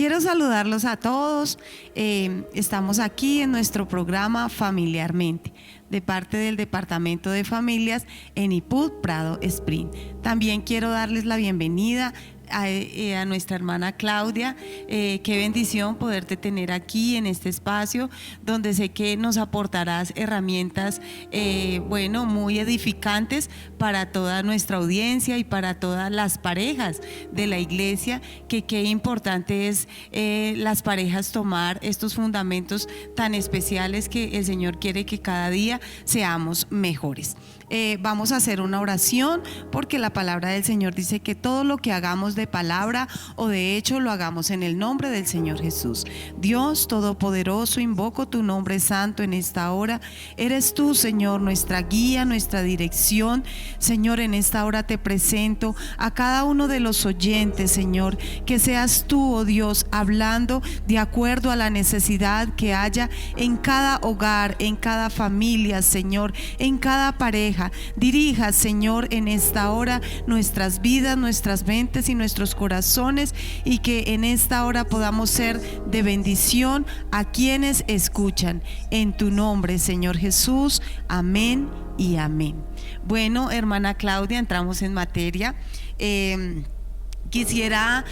Quiero saludarlos a todos. Estamos aquí en nuestro programa Familiarmente, de parte del Departamento de Familias en IPUD Prado Spring. También quiero darles la bienvenida a nuestra hermana Claudia. Qué bendición poderte tener aquí en este espacio donde sé que nos aportarás herramientas muy edificantes para toda nuestra audiencia y para todas las parejas de la iglesia, que qué importante es las parejas tomar estos fundamentos tan especiales que el Señor quiere que cada día seamos mejores. Vamos a hacer una oración porque la palabra del Señor dice que todo lo que hagamos de palabra o de hecho lo hagamos en el nombre del Señor Jesús. Dios Todopoderoso, invoco tu nombre santo en esta hora. Eres tú, Señor, nuestra guía, nuestra dirección. Señor, en esta hora te presento a cada uno de los oyentes, Señor, que seas tú, oh Dios, hablando de acuerdo a la necesidad que haya en cada hogar, en cada familia, Señor, en cada pareja. Dirija, Señor, en esta hora nuestras vidas, nuestras mentes y nuestros corazones, y que en esta hora podamos ser de bendición a quienes escuchan. En tu nombre, Señor Jesús, amén y amén. Bueno, hermana Claudia, entramos en materia. Quisiera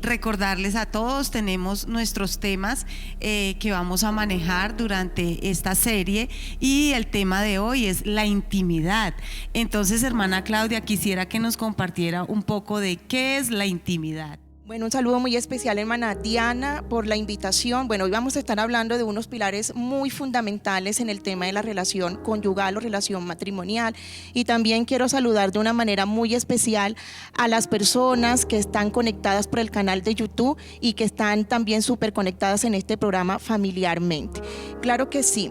recordarles a todos, tenemos nuestros temas que vamos a manejar durante esta serie, y el tema de hoy es la intimidad. Entonces, hermana Claudia, quisiera que nos compartiera un poco de qué es la intimidad. Bueno, un saludo muy especial, hermana Diana, por la invitación. Bueno, hoy vamos a estar hablando de unos pilares muy fundamentales en el tema de la relación conyugal o relación matrimonial, y también quiero saludar de una manera muy especial a las personas que están conectadas por el canal de YouTube y que están también súper conectadas en este programa Familiarmente. Claro que sí.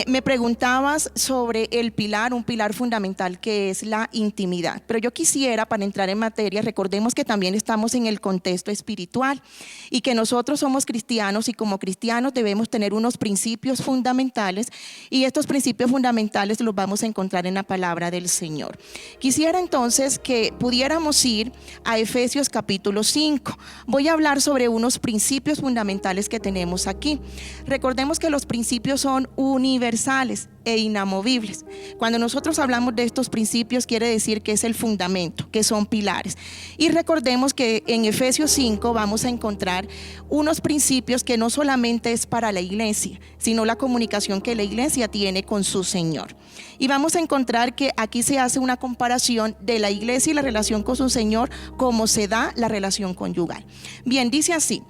Me preguntabas sobre el pilar, un pilar fundamental que es la intimidad, pero yo quisiera, para entrar en materia, recordemos que también estamos en el contexto espiritual y que nosotros somos cristianos, y como cristianos debemos tener unos principios fundamentales, y estos principios fundamentales los vamos a encontrar en la palabra del Señor. Quisiera entonces que pudiéramos ir a Efesios capítulo 5. Voy a hablar sobre unos principios fundamentales que tenemos aquí. Recordemos que los principios son universales e inamovibles. Cuando nosotros hablamos de estos principios, quiere decir que es el fundamento, que son pilares. Y recordemos que en Efesios 5 vamos a encontrar unos principios que no solamente es para la iglesia, sino la comunicación que la iglesia tiene con su Señor. Y vamos a encontrar que aquí se hace una comparación de la iglesia y la relación con su Señor, como se da la relación conyugal. Bien, dice así: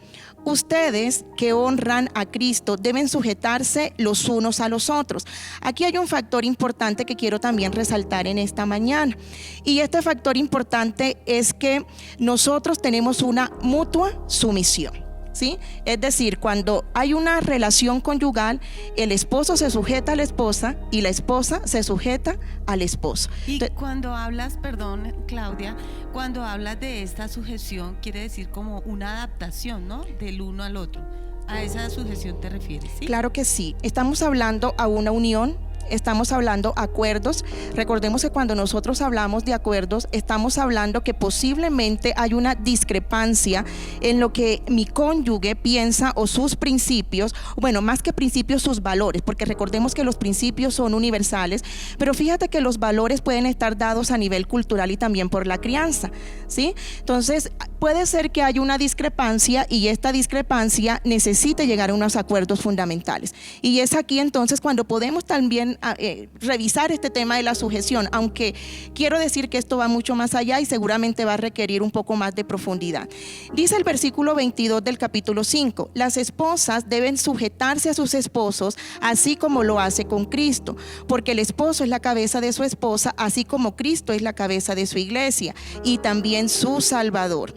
ustedes que honran a Cristo deben sujetarse los unos a los otros. Aquí hay un factor importante que quiero también resaltar en esta mañana, y este factor importante es que nosotros tenemos una mutua sumisión, ¿sí? Es decir, cuando hay una relación conyugal, el esposo se sujeta a la esposa y la esposa se sujeta al esposo. Y cuando hablas, perdón Claudia, cuando hablas de esta sujeción, quiere decir como una adaptación, ¿no? Del uno al otro. ¿A esa sujeción te refieres? ¿Sí? Claro que sí. Estamos hablando a una unión. Estamos hablando acuerdos. Recordemos que cuando nosotros hablamos de acuerdos, estamos hablando que posiblemente hay una discrepancia en lo que mi cónyuge piensa o sus principios, bueno, más que principios, sus valores, porque recordemos que los principios son universales, pero fíjate que los valores pueden estar dados a nivel cultural y también por la crianza, ¿sí? Entonces, puede ser que haya una discrepancia, y esta discrepancia necesite llegar a unos acuerdos fundamentales. Y es aquí entonces cuando podemos también revisar este tema de la sujeción, aunque quiero decir que esto va mucho más allá y seguramente va a requerir un poco más de profundidad. Dice el versículo 22 del capítulo 5: las esposas deben sujetarse a sus esposos así como lo hace con Cristo, porque el esposo es la cabeza de su esposa, así como Cristo es la cabeza de su iglesia y también su Salvador.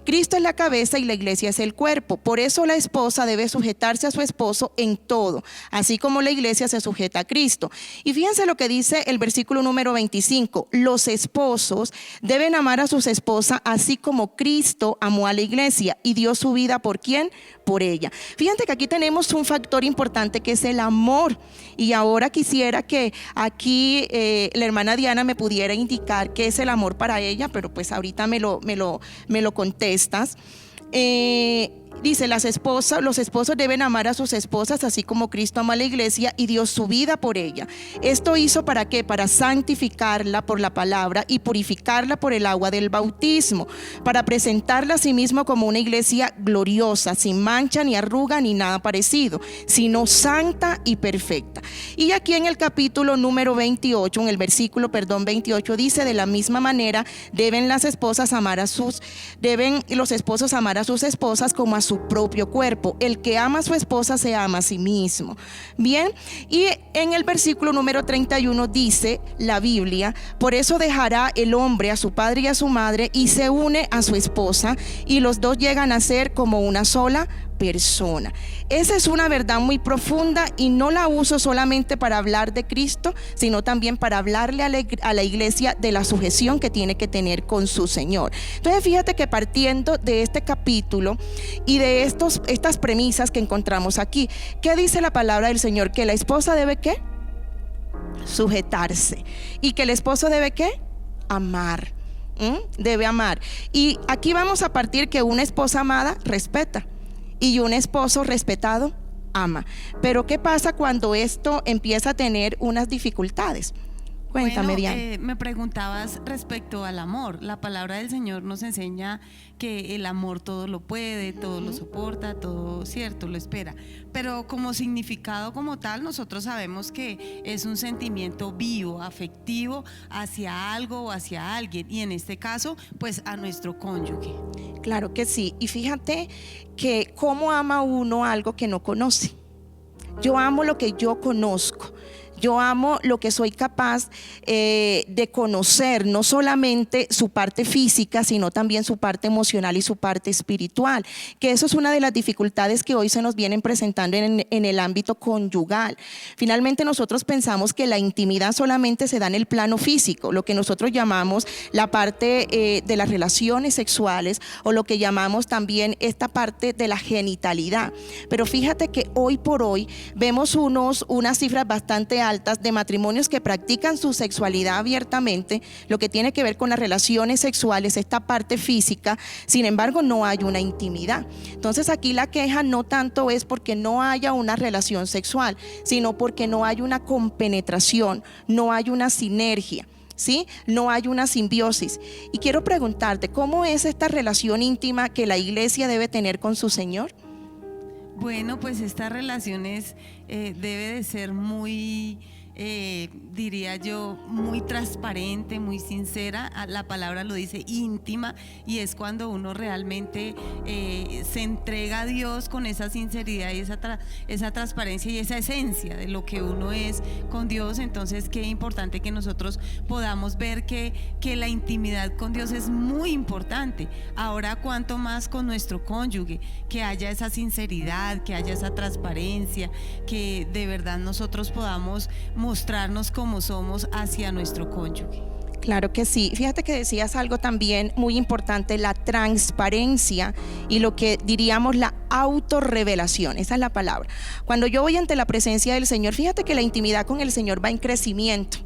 Cristo es la cabeza y la iglesia es el cuerpo. Por eso la esposa debe sujetarse a su esposo en todo, así como la iglesia se sujeta a Cristo. Y fíjense lo que dice el versículo número 25: los esposos deben amar a sus esposas así como Cristo amó a la iglesia y dio su vida ¿por quién? Por ella. Fíjense que aquí tenemos un factor importante que es el amor. Y ahora quisiera que aquí la hermana Diana me pudiera indicar qué es el amor para ella, pero pues ahorita me lo contestas. Dice, los esposos deben amar a sus esposas así como Cristo amó a la iglesia y dio su vida por ella. Esto hizo ¿para qué? Para santificarla por la palabra y purificarla por el agua del bautismo, para presentarla a sí mismo como una iglesia gloriosa, sin mancha ni arruga ni nada parecido, sino santa y perfecta. Y aquí en el capítulo número 28, en el versículo 28, dice, de la misma manera deben los esposos amar a sus esposas como a su propio cuerpo. El que ama a su esposa se ama a sí mismo. Bien, y en el versículo número 31 dice la Biblia, por eso dejará el hombre a su padre y a su madre y se une a su esposa y los dos llegan a ser como una sola persona. Esa es una verdad muy profunda y no la uso solamente para hablar de Cristo, sino también para hablarle a la iglesia de la sujeción que tiene que tener con su Señor. Entonces fíjate que partiendo de este capítulo y de estas premisas que encontramos aquí, ¿qué dice la palabra del Señor? Que la esposa debe ¿qué? Sujetarse. Y que el esposo debe ¿qué? Amar. Debe amar. Y aquí vamos a partir que una esposa amada respeta y un esposo respetado ama. Pero ¿qué pasa cuando esto empieza a tener unas dificultades? Cuéntame, Diana. Me preguntabas respecto al amor. La palabra del Señor nos enseña que el amor todo lo puede, todo lo soporta, todo cierto, lo espera. Pero como significado como tal, nosotros sabemos que es un sentimiento vivo, afectivo hacia algo o hacia alguien. Y en este caso, pues a nuestro cónyuge. Claro que sí. Y fíjate que cómo ama uno algo que no conoce. Yo amo lo que yo conozco. Yo amo lo que soy capaz de conocer, no solamente su parte física, sino también su parte emocional y su parte espiritual, que eso es una de las dificultades que hoy se nos vienen presentando en el ámbito conyugal. Finalmente nosotros pensamos que la intimidad solamente se da en el plano físico, lo que nosotros llamamos la parte de las relaciones sexuales o lo que llamamos también esta parte de la genitalidad. Pero fíjate que hoy por hoy vemos unas cifras bastante altas de matrimonios que practican su sexualidad abiertamente, lo que tiene que ver con las relaciones sexuales, esta parte física, sin embargo no hay una intimidad. Entonces aquí la queja no tanto es porque no haya una relación sexual, sino porque no hay una compenetración, no hay una sinergia, ¿sí? No hay una simbiosis. Y quiero preguntarte, ¿cómo es esta relación íntima que la iglesia debe tener con su Señor? Bueno, pues esta relación debe de ser muy, diría yo, muy transparente, muy sincera. La palabra lo dice, íntima, y es cuando uno realmente se entrega a Dios con esa sinceridad y esa transparencia y esa esencia de lo que uno es con Dios. Entonces, qué importante que nosotros podamos ver que la intimidad con Dios es muy importante. Ahora, cuanto más con nuestro cónyuge, que haya esa sinceridad, que haya esa transparencia, que de verdad nosotros podamos mostrarnos como somos hacia nuestro cónyuge. Claro que sí. Fíjate que decías algo también muy importante, la transparencia y lo que diríamos la autorrevelación. Esa es la palabra. Cuando yo voy ante la presencia del Señor, fíjate que la intimidad con el Señor va en crecimiento.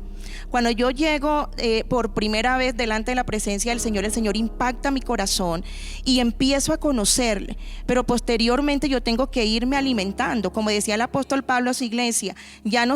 Cuando yo llego por primera vez delante de la presencia del Señor, el Señor impacta mi corazón y empiezo a conocerle, pero posteriormente yo tengo que irme alimentando. Como decía el apóstol Pablo a su iglesia, ya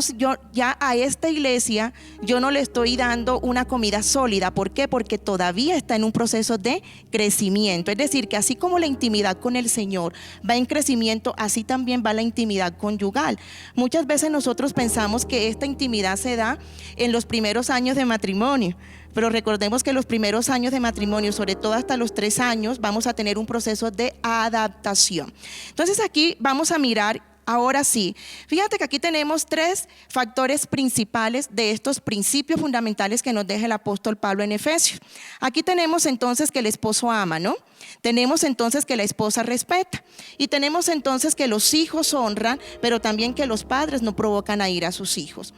a esta iglesia yo no le estoy dando una comida sólida. ¿Por qué? Porque todavía está en un proceso de crecimiento. Es decir, que así como la intimidad con el Señor va en crecimiento, así también va la intimidad conyugal. Muchas veces nosotros pensamos que esta intimidad se da en los primeros años de matrimonio, pero recordemos que los primeros años de matrimonio, sobre todo hasta los 3 años, vamos a tener un proceso de adaptación. Entonces aquí vamos a mirar, ahora sí, fíjate que aquí tenemos 3 factores principales de estos principios fundamentales que nos deja el apóstol Pablo en Efesios. Aquí tenemos entonces que el esposo ama, ¿no? Tenemos entonces que la esposa respeta y tenemos entonces que los hijos honran, pero también que los padres no provocan a ira a sus hijos.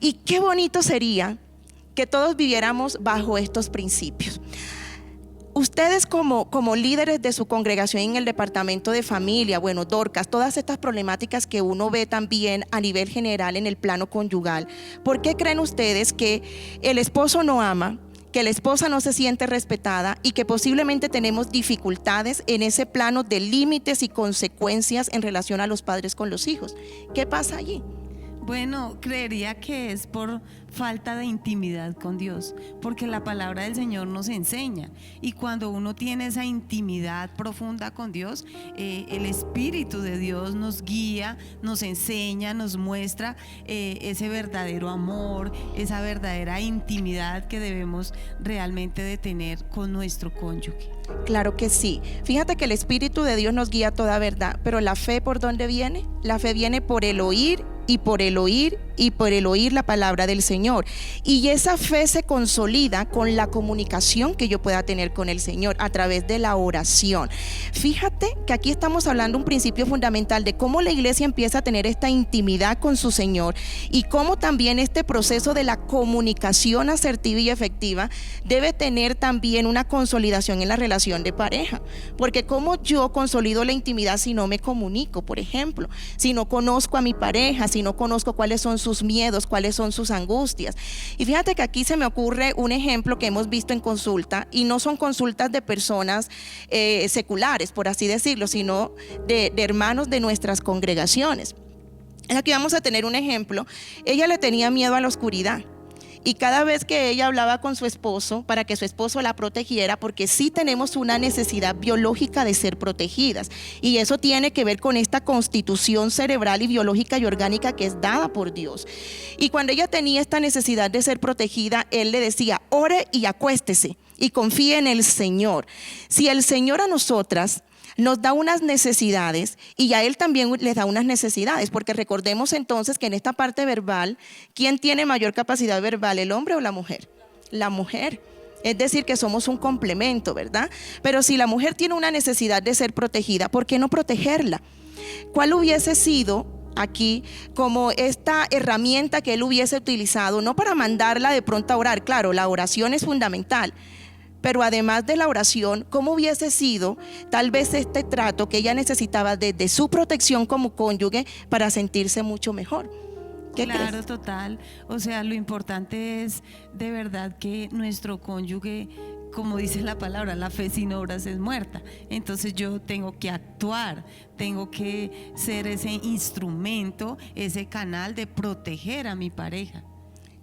Y qué bonito sería que todos viviéramos bajo estos principios. Ustedes como líderes de su congregación en el departamento de familia, bueno, Dorcas, todas estas problemáticas que uno ve también a nivel general en el plano conyugal, ¿por qué creen ustedes que el esposo no ama, que la esposa no se siente respetada y que posiblemente tenemos dificultades en ese plano de límites y consecuencias en relación a los padres con los hijos. ¿Qué pasa allí? Bueno, creería que es por falta de intimidad con Dios, porque la palabra del Señor nos enseña, y cuando uno tiene esa intimidad profunda con Dios, el Espíritu de Dios nos guía, nos enseña, nos muestra ese verdadero amor, esa verdadera intimidad que debemos realmente de tener con nuestro cónyuge. Claro que sí. Fíjate que el Espíritu de Dios nos guía a toda verdad, pero la fe, ¿por dónde viene? La fe viene por el oír, y por el oír, y por el oír la palabra del Señor. Y esa fe se consolida con la comunicación que yo pueda tener con el Señor a través de la oración. Fíjate que aquí estamos hablando un principio fundamental de cómo la iglesia empieza a tener esta intimidad con su Señor, y cómo también este proceso de la comunicación asertiva y efectiva debe tener también una consolidación en la relación de pareja. Porque cómo yo consolido la intimidad si no me comunico, por ejemplo, si no conozco a mi pareja, si no conozco cuáles son sus miedos, cuáles son sus angustias. Y fíjate que aquí se me ocurre un ejemplo que hemos visto en consulta, y no son consultas de personas seculares, por así decirlo, sino de hermanos de nuestras congregaciones. Aquí vamos a tener un ejemplo. Ella le tenía miedo a la oscuridad, y cada vez que ella hablaba con su esposo para que su esposo la protegiera, porque sí tenemos una necesidad biológica de ser protegidas, y eso tiene que ver con esta constitución cerebral y biológica y orgánica que es dada por Dios. Y cuando ella tenía esta necesidad de ser protegida, él le decía: ore y acuéstese y confíe en el Señor. Si el Señor a nosotras nos da unas necesidades, y a él también les da unas necesidades, porque recordemos entonces que en esta parte verbal, ¿quién tiene mayor capacidad verbal, el hombre o la mujer? La mujer. Es decir, que somos un complemento, ¿verdad? Pero si la mujer tiene una necesidad de ser protegida, ¿por qué no protegerla? ¿Cuál hubiese sido aquí como esta herramienta que él hubiese utilizado? No para mandarla de pronto a orar, claro, la oración es fundamental, pero además de la oración, ¿cómo hubiese sido tal vez este trato que ella necesitaba desde su protección como cónyuge para sentirse mucho mejor? Claro, crees? total. O sea, lo importante es de verdad que nuestro cónyuge, como dice la palabra, la fe sin obras es muerta. Entonces yo tengo que actuar, tengo que ser ese instrumento, ese canal de proteger a mi pareja.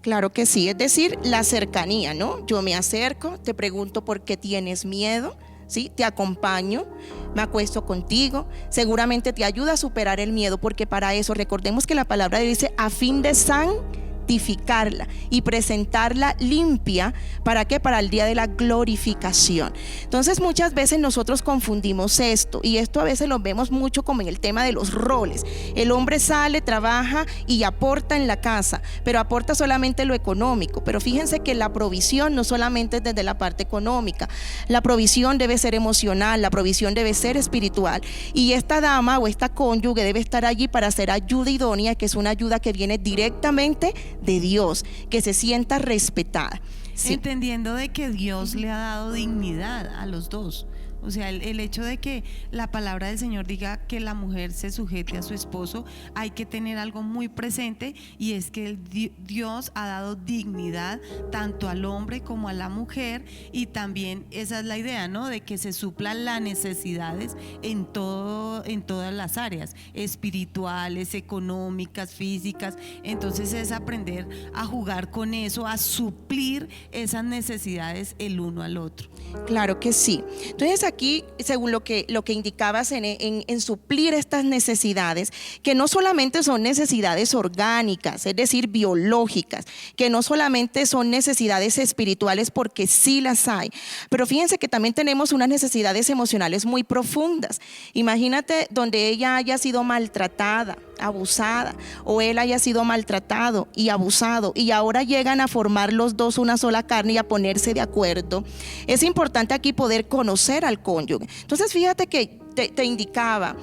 Claro que sí, es decir, la cercanía, ¿no? Yo me acerco, te pregunto por qué tienes miedo, ¿sí? Te acompaño, me acuesto contigo, seguramente te ayuda a superar el miedo, porque para eso, recordemos que la palabra dice: a fin de santificarla y presentarla limpia. ¿Para qué? Para el día de la glorificación. Entonces muchas veces nosotros confundimos esto, y esto a veces lo vemos mucho como en el tema de los roles. El hombre sale, trabaja y aporta en la casa, pero aporta solamente lo económico. Pero fíjense que la provisión no solamente es desde la parte económica, la provisión debe ser emocional, la provisión debe ser espiritual, y esta dama o esta cónyuge debe estar allí para hacer ayuda idónea, que es una ayuda que viene directamente de Dios, que se sienta respetada. Sí. Entendiendo de que Dios le ha dado dignidad a los dos. O sea, el hecho de que la palabra del Señor diga que la mujer se sujete a su esposo, hay que tener algo muy presente, y es que Dios ha dado dignidad tanto al hombre como a la mujer, y también esa es la idea, ¿no? De que se suplan las necesidades en todas las áreas, espirituales, económicas, físicas. Entonces es aprender a jugar con eso, a suplir esas necesidades el uno al otro. Claro que sí. Entonces aquí, según lo que indicabas en suplir estas necesidades, que no solamente son necesidades orgánicas, es decir, biológicas, que no solamente son necesidades espirituales, porque sí las hay, pero fíjense que también tenemos unas necesidades emocionales muy profundas. Imagínate donde ella haya sido maltratada, abusada, o él haya sido maltratado y abusado, y ahora llegan a formar los dos una sola carne y a ponerse de acuerdo. Es importante aquí poder conocer al cónyuge. Entonces fíjate que te indicaba,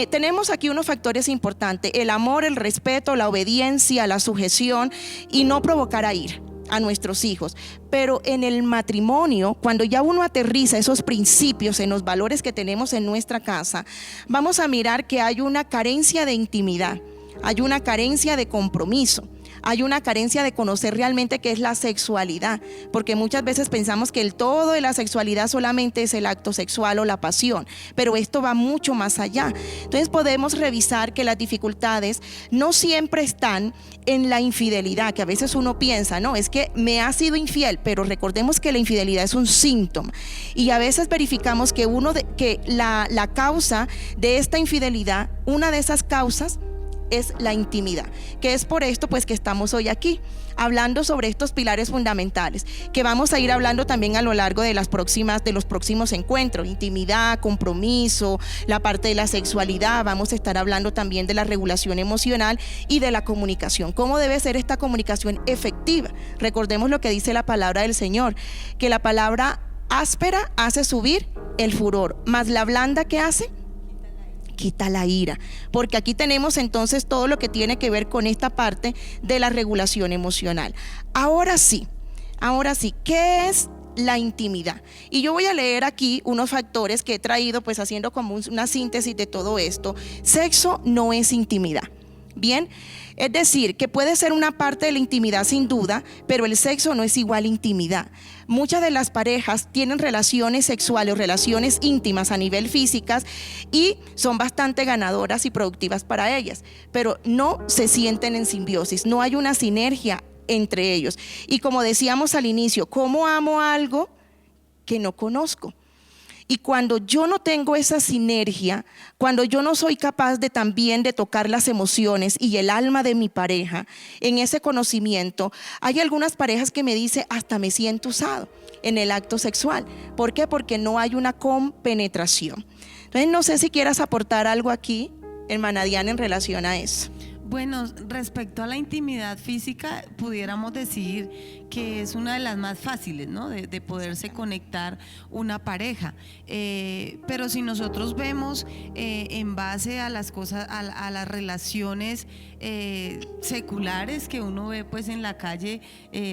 tenemos aquí unos factores importantes: el amor, el respeto, la obediencia, la sujeción, y no provocar a ira a nuestros hijos. Pero en el matrimonio, cuando ya uno aterriza esos principios en los valores que tenemos en nuestra casa, vamos a mirar que hay una carencia de intimidad, hay una carencia de compromiso, hay una carencia de conocer realmente qué es la sexualidad, porque muchas veces pensamos que el todo de la sexualidad solamente es el acto sexual o la pasión, pero esto va mucho más allá. Entonces podemos revisar que las dificultades no siempre están en la infidelidad, que a veces uno piensa, no, es que me ha sido infiel, pero recordemos que la infidelidad es un síntoma, y a veces verificamos que la causa de esta infidelidad, una de esas causas es la intimidad, que es por esto pues que estamos hoy aquí hablando sobre estos pilares fundamentales, que vamos a ir hablando también a lo largo de los próximos encuentros: intimidad, compromiso, la parte de la sexualidad. Vamos a estar hablando también de la regulación emocional y de la comunicación, cómo debe ser esta comunicación efectiva. Recordemos lo que dice la palabra del Señor, que la palabra áspera hace subir el furor, mas la blanda, ¿qué hace? Quita la ira, porque aquí tenemos entonces todo lo que tiene que ver con esta parte de la regulación emocional. Ahora sí, ¿qué es la intimidad? Y yo voy a leer aquí unos factores que he traído, pues haciendo como una síntesis de todo esto. Sexo no es intimidad. Bien, es decir, que puede ser una parte de la intimidad sin duda, pero el sexo no es igual a intimidad. Muchas de las parejas tienen relaciones sexuales o relaciones íntimas a nivel físicas y son bastante ganadoras y productivas para ellas, pero no se sienten en simbiosis, no hay una sinergia entre ellos. Y como decíamos al inicio, ¿cómo amo algo que no conozco? Y cuando yo no tengo esa sinergia, cuando yo no soy capaz de también de tocar las emociones y el alma de mi pareja en ese conocimiento, hay algunas parejas que me dicen hasta me siento usado en el acto sexual. ¿Por qué? Porque no hay una compenetración. Entonces no sé si quieras aportar algo aquí, hermana Diana, en relación a eso. Bueno, respecto a la intimidad física, pudiéramos decir que es una de las más fáciles, ¿no? de poderse conectar una pareja. Pero si nosotros vemos en base a las cosas, a las relaciones seculares que uno ve pues en la calle,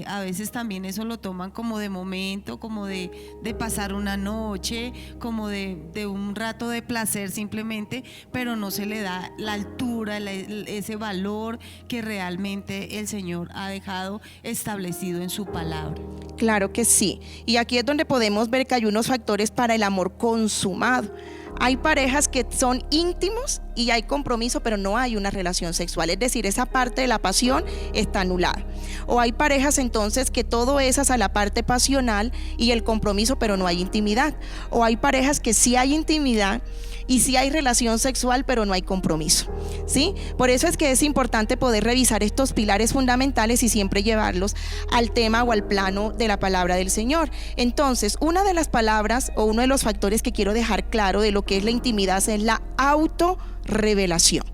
a veces también eso lo toman como de momento, como de pasar una noche, como de un rato de placer simplemente, pero no se le da la altura, ese valor que realmente el Señor ha dejado establecido en su palabra. Claro que sí, y aquí es donde podemos ver que hay unos factores para el amor consumado. Hay parejas que son íntimos y hay compromiso, pero no hay una relación sexual, es decir, esa parte de la pasión está anulada. O hay parejas entonces que todo es hacia la parte pasional y el compromiso, pero no hay intimidad. O hay parejas que sí hay intimidad y sí hay relación sexual, pero no hay compromiso, ¿sí? Por eso es que es importante poder revisar estos pilares fundamentales y siempre llevarlos al tema o al plano de la palabra del Señor. Entonces, una de las palabras o uno de los factores que quiero dejar claro de lo que es la intimidad es la autorrevelación.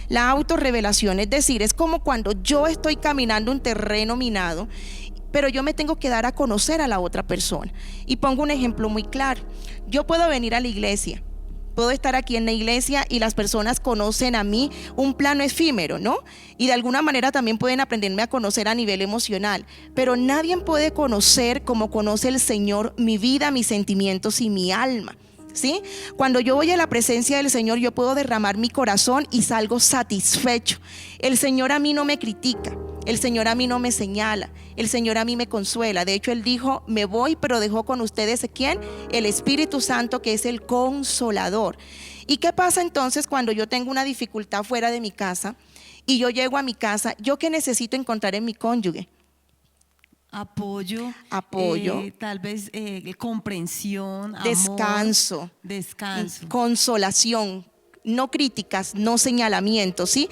La autorrevelación, es decir, es como cuando yo estoy caminando un terreno minado, pero yo me tengo que dar a conocer a la otra persona. Y pongo un ejemplo muy claro. Yo puedo venir a la iglesia, puedo estar aquí en la iglesia y las personas conocen a mí un plano efímero, ¿no? Y de alguna manera también pueden aprenderme a conocer a nivel emocional, pero nadie puede conocer como conoce el Señor mi vida, mis sentimientos y mi alma, ¿sí? Cuando yo voy a la presencia del Señor, yo puedo derramar mi corazón y salgo satisfecho. El Señor a mí no me critica, el Señor a mí no me señala, el Señor a mí me consuela. De hecho, Él dijo, me voy, pero dejó con ustedes, ¿quién? El Espíritu Santo, que es el consolador. ¿Y qué pasa entonces cuando yo tengo una dificultad fuera de mi casa y yo llego a mi casa? ¿Yo qué necesito encontrar en mi cónyuge? Apoyo, tal vez comprensión, descanso, descanso, consolación, no críticas, no señalamientos, ¿sí?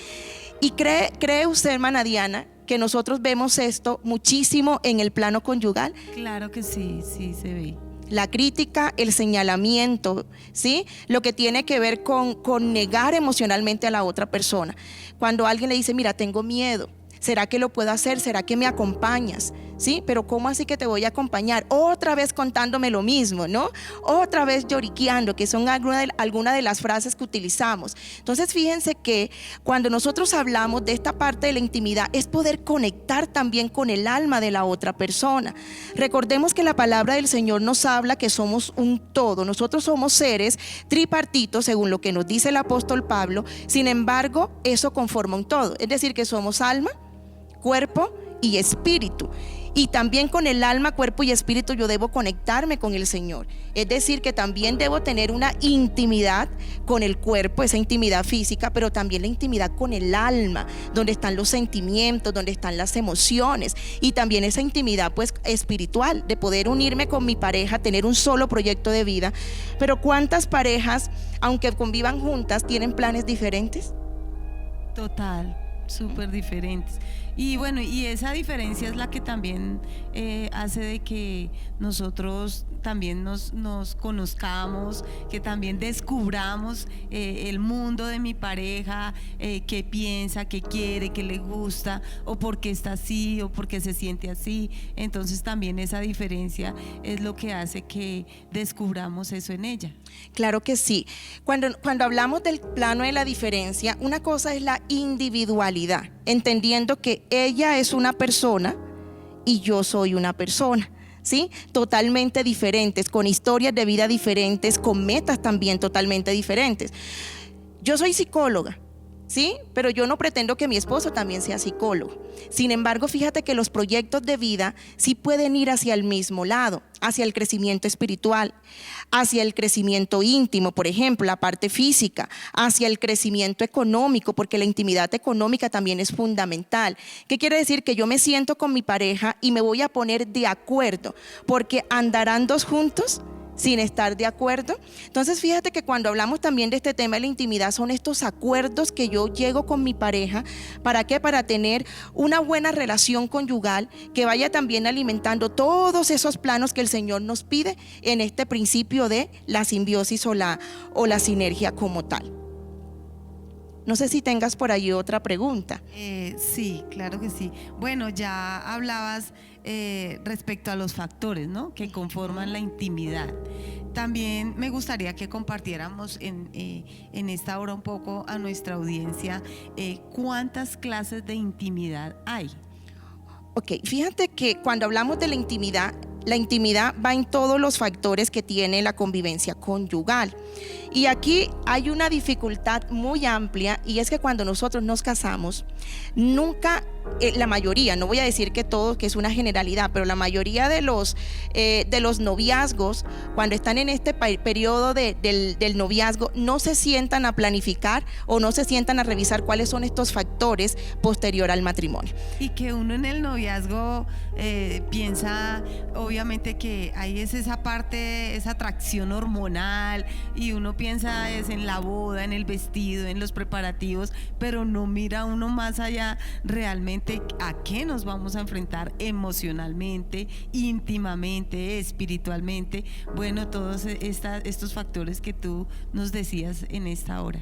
Y cree usted, hermana Diana, que nosotros vemos esto muchísimo en el plano conyugal. Claro que sí, sí se ve. La crítica, el señalamiento, ¿sí? Lo que tiene que ver con negar emocionalmente a la otra persona. Cuando alguien le dice, mira, tengo miedo, ¿será que lo puedo hacer? ¿Será que me acompañas? ¿Sí? Pero ¿cómo así que te voy a acompañar? Otra vez contándome lo mismo, ¿no? Otra vez lloriqueando, que son algunas de las frases que utilizamos. Entonces fíjense que cuando nosotros hablamos de esta parte de la intimidad es poder conectar también con el alma de la otra persona. Recordemos que la palabra del Señor nos habla que somos un todo. Nosotros somos seres tripartitos, según lo que nos dice el apóstol Pablo. Sin embargo, eso conforma un todo. Es decir, que somos alma, cuerpo y espíritu. Y también con el alma, cuerpo y espíritu yo debo conectarme con el Señor. Es decir, que también debo tener una intimidad con el cuerpo, esa intimidad física, pero también la intimidad con el alma, donde están los sentimientos, donde están las emociones, y también esa intimidad pues espiritual, de poder unirme con mi pareja, tener un solo proyecto de vida. Pero ¿cuántas parejas, aunque convivan juntas, tienen planes diferentes? Total, súper diferentes. Y bueno, y esa diferencia es la que también hace de que nosotros también nos conozcamos, que también descubramos el mundo de mi pareja, qué piensa, qué quiere, qué le gusta, o por qué está así, o por qué se siente así. Entonces también esa diferencia es lo que hace que descubramos eso en ella. Claro que sí. Cuando hablamos del plano de la diferencia, una cosa es la individualidad, entendiendo que ella es una persona y yo soy una persona, ¿sí? Totalmente diferentes, con historias de vida diferentes, con metas también totalmente diferentes. Yo soy psicóloga, ¿sí? Pero yo no pretendo que mi esposo también sea psicólogo. Sin embargo, fíjate que los proyectos de vida sí pueden ir hacia el mismo lado, hacia el crecimiento espiritual, hacia el crecimiento íntimo, por ejemplo, la parte física, hacia el crecimiento económico, porque la intimidad económica también es fundamental. ¿Qué quiere decir? Que yo me siento con mi pareja y me voy a poner de acuerdo, porque andarán dos juntos sin estar de acuerdo. Entonces fíjate que cuando hablamos también de este tema de la intimidad, son estos acuerdos que yo llego con mi pareja. ¿Para qué? Para tener una buena relación conyugal que vaya también alimentando todos esos planos que el Señor nos pide en este principio de la simbiosis o la sinergia como tal. No sé si tengas por ahí otra pregunta. Sí, claro que sí. Bueno, ya hablabas respecto a los factores, ¿no?, que conforman la intimidad. También me gustaría que compartiéramos en esta hora un poco a nuestra audiencia cuántas clases de intimidad hay. Ok, fíjate que cuando hablamos de la intimidad va en todos los factores que tiene la convivencia conyugal. Y aquí hay una dificultad muy amplia, y es que cuando nosotros nos casamos, nunca, la mayoría, no voy a decir que todos, que es una generalidad, pero la mayoría de los noviazgos, cuando están en este periodo del noviazgo, no se sientan a planificar o no se sientan a revisar cuáles son estos factores posterior al matrimonio. Y que uno en el noviazgo piensa, obviamente, que ahí es esa parte, esa atracción hormonal, y uno piensa es en la boda, en el vestido, en los preparativos, pero no mira uno más allá realmente a qué nos vamos a enfrentar emocionalmente, íntimamente, espiritualmente. Bueno, todos estos factores que tú nos decías en esta hora.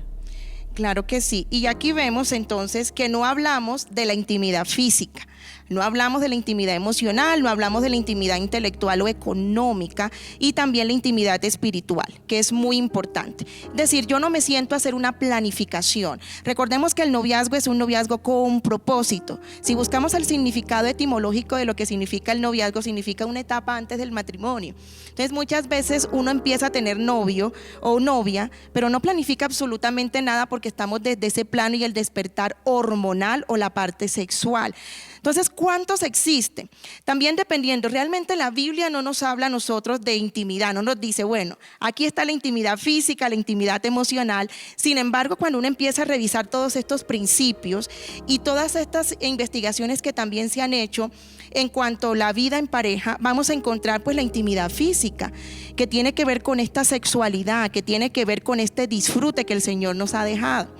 Claro que sí. Y aquí vemos entonces que no hablamos de la intimidad física, no hablamos de la intimidad emocional, no hablamos de la intimidad intelectual o económica, y también la intimidad espiritual, que es muy importante. Es decir, yo no me siento a hacer una planificación. Recordemos que el noviazgo es un noviazgo con propósito. Si buscamos el significado etimológico de lo que significa el noviazgo, significa una etapa antes del matrimonio. Entonces muchas veces uno empieza a tener novio o novia, pero no planifica absolutamente nada, porque estamos desde ese plano y el despertar hormonal o la parte sexual. Entonces, ¿cuántos existen? También dependiendo, realmente la Biblia no nos habla a nosotros de intimidad, no nos dice, bueno, aquí está la intimidad física, la intimidad emocional. Sin embargo, cuando uno empieza a revisar todos estos principios y todas estas investigaciones que también se han hecho en cuanto a la vida en pareja, vamos a encontrar pues la intimidad física, que tiene que ver con esta sexualidad, que tiene que ver con este disfrute que el Señor nos ha dejado.